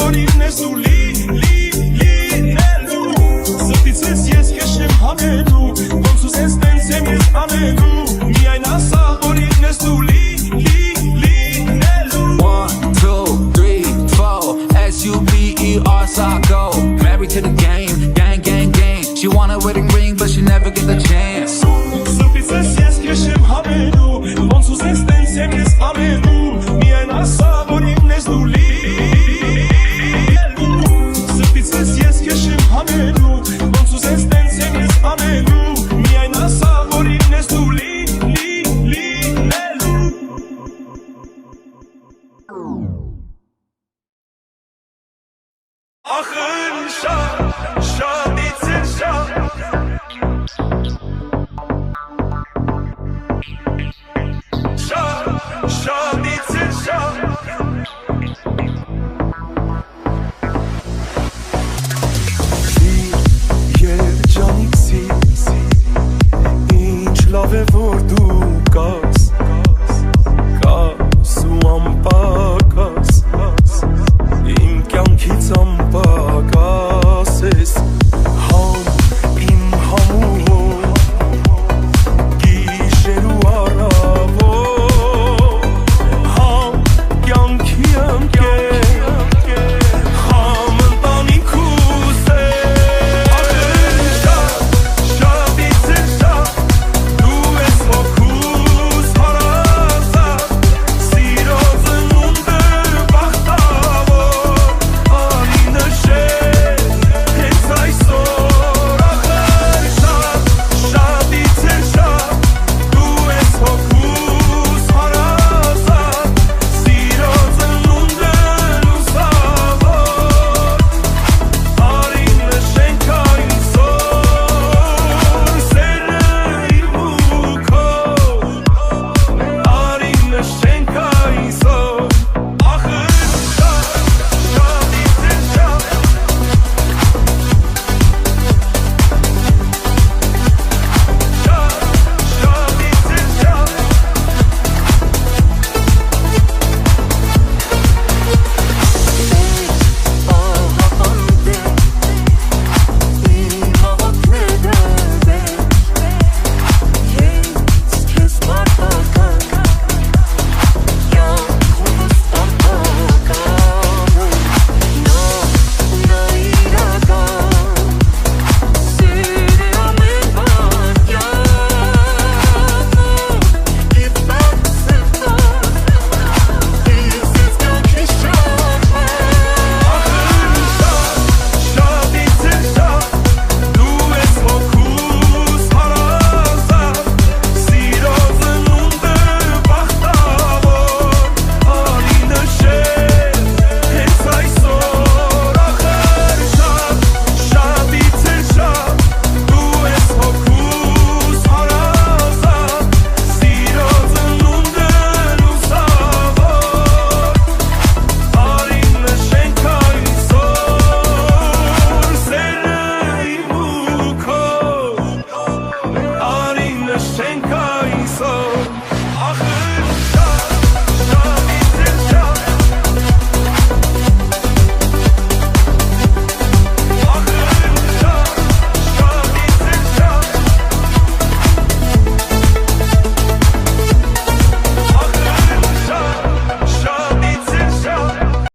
որին ես դու լինելու Սրտից ես ես քեզ չեմ հանելու Ոնց ուզես տենց եմ ես անելու Միայն ասա որին ես դու լինելու 1, 2, 3, 4 S-U-B-E-R-S-I-GO Married to the game, gang, gang, gang She want a wedding ring but she never get the chance Սրտից ես ես քեզ չեմ հանելու Ոնց ուզես տենց եմ ես անելու Միայն ասա որին ես դու լինելու Սրտից ես ես քեզ չեմ հանելու Ոնց ուզես տենց եմ ես անելու Միայն ասա որին ես դու լինելու Ախր շատ, շատից են շատ Շատ, շատ